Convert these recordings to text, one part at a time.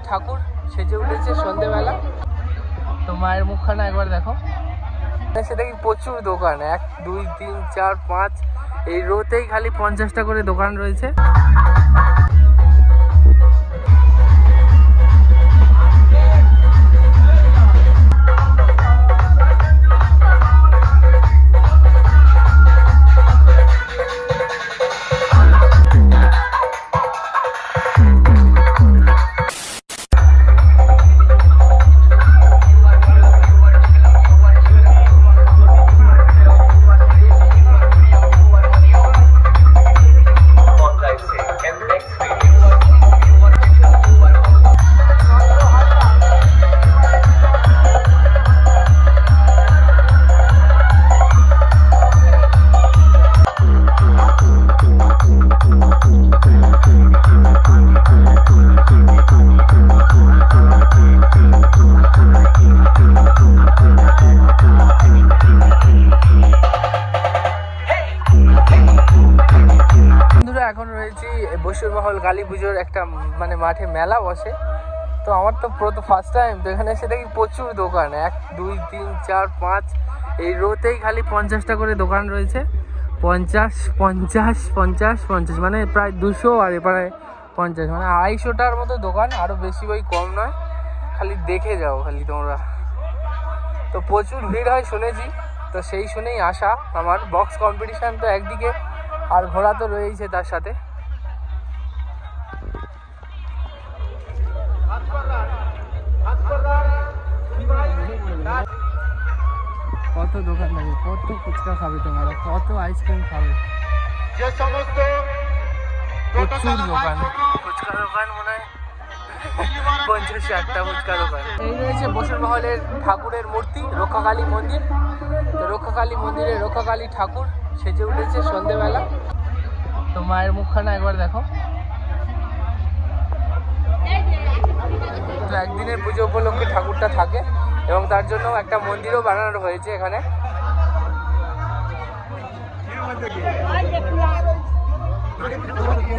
ঠাকুর সেজে উঠেছে সন্ধ্যেবেলা। তো মায়ের মুখখানা একবার দেখো। এসে দেখি প্রচুর দোকান, 1 2 3 4 5 এই রোতেই খালি 50টা করে দোকান রয়েছে। এখন রয়েছি বসুরমহল কালী পুজোর একটা মানে মাঠে মেলা বসে। তো আমার তো ফার্স্ট টাইম, তো এখানে এসে দেখি প্রচুর দোকান, 1 2 3 4 5 এই রোতেই খালি 50টা করে দোকান রয়েছে। 50 50 50 50 মানে প্রায় 200 আর প্রায় 50 মানে 250টার মতো দোকান, আরও বেশি ওই কম নয়। খালি দেখে যাও খালি তোমরা। তো প্রচুর ভিড় হয় শুনেছি, তো সেই শুনেই আসা আমার। বক্স কম্পিটিশান তো একদিকে, আর ঘোড়া তো রয়েছে তার সাথে। কত দোকান থাকে, কত ফুচকা খাবে তোমরা, কত আইসক্রিম খাবে, যে সমস্ত প্রচুর দোকান। ফুচকা দোকান মনে হয় 50-60টা ফুচকা দোকান। এই রয়েছে বসুরমহলের ঠাকুরের মূর্তি, রক্ষাকালী মন্দির। তো রক্ষাকালী মন্দিরে রক্ষাকালী ঠাকুর সেজে উঠেছে সন্ধ্যেবেলা। তো মায়ের মুখখানা একবার দেখো। তো একদিনের পুজো উপলক্ষে ঠাকুরটা থাকে এবং তার জন্য একটা মন্দিরও বানানো হয়েছে এখানে।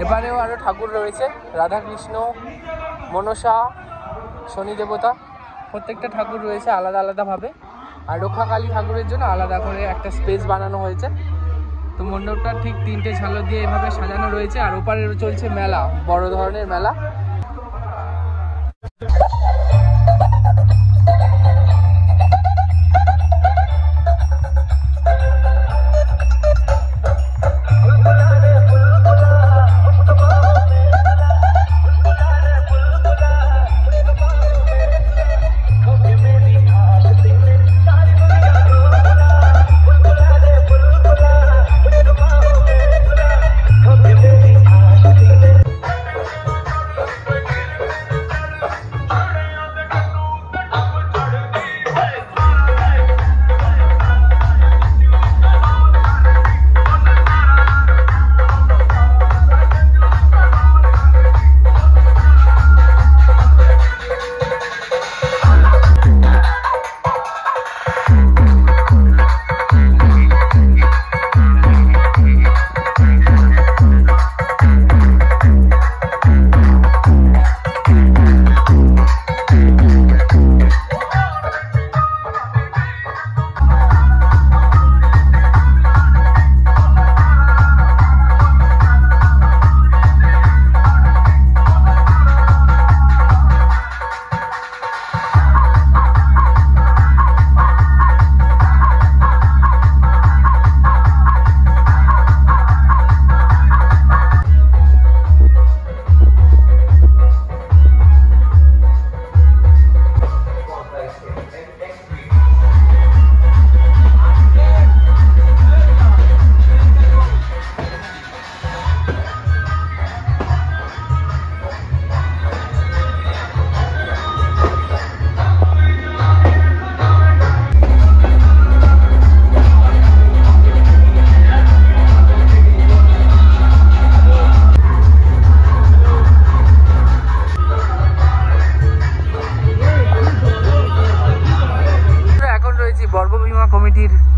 এবারেও আরো ঠাকুর রয়েছে, রাধাকৃষ্ণ, মনসা, শনি দেবতা, প্রত্যেকটা ঠাকুর রয়েছে আলাদা আলাদাভাবে। আর রক্ষাকালী ঠাকুরের জন্য আলাদা করে একটা স্পেস বানানো হয়েছে। তো মণ্ডপটা ঠিক 3টে ঝালর দিয়ে এভাবে সাজানো রয়েছে। আর ওপারে চলছে মেলা, বড় ধরনের মেলা।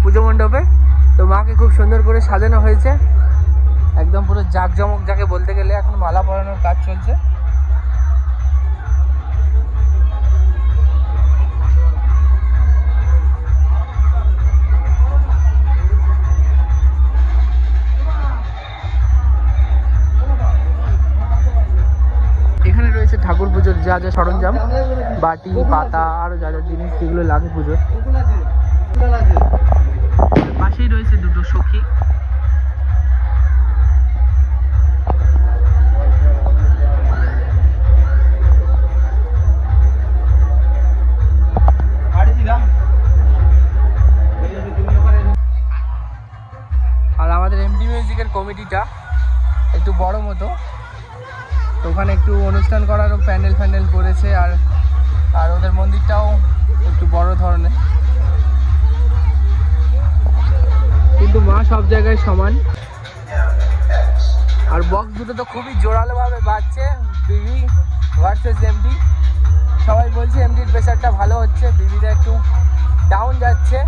পুজো মণ্ডপে। তো মাকে খুব সুন্দর করে সাজানো হয়েছে, একদম পুরো জাঁকজমক যাকে বলতে গেলে। এখন মালা পরানোর কাজ চলছে। যা যা সরঞ্জাম, বাটি পাতা আরো যা যা জিনিস যেগুলো লাগে পুজোর। পাশেই রয়েছে দুটো সখী। আর আমাদের এমডি মিউজিকের কমিটিটা একটু বড় মতো, তো ওখানে একটু অনুষ্ঠান করারও প্যান্ডেল করেছে। আর আর ওদের মন্দিরটাও একটু বড় ধরনের, কিন্তু মা সব জায়গায় সমান। আর বক্স দুটো তো খুবই জোরালোভাবে বাজছে, বিবি ভার্সেস এমডি। সবাই বলছে এমডির প্রেশারটা ভালো হচ্ছে, বিবিটা একটু ডাউন যাচ্ছে।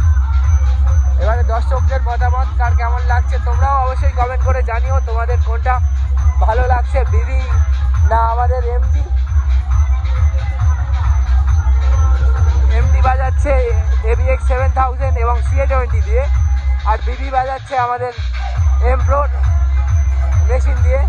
এবারে দর্শকদের মতামত কার কেমন লাগছে তোমরাও অবশ্যই কমেন্ট করে জানিও, তোমাদের কোনটা ভালো লাগছে, বিবি না আমাদের এমডি। এমডি বাজাচ্ছে ABX 7000 এবং CA20 দিয়ে, আর বিবি বাজাচ্ছে আমাদের M-Pro মেশিন দিয়ে।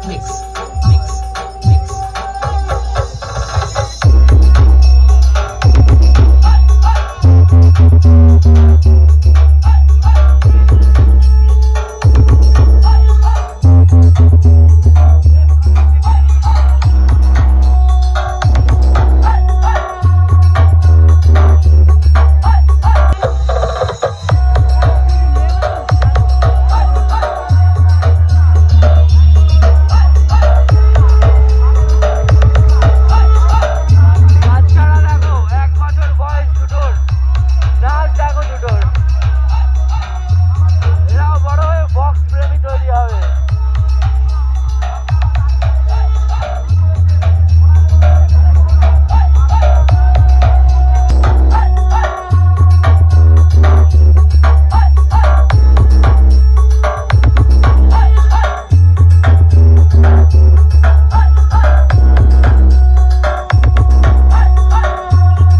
Mix.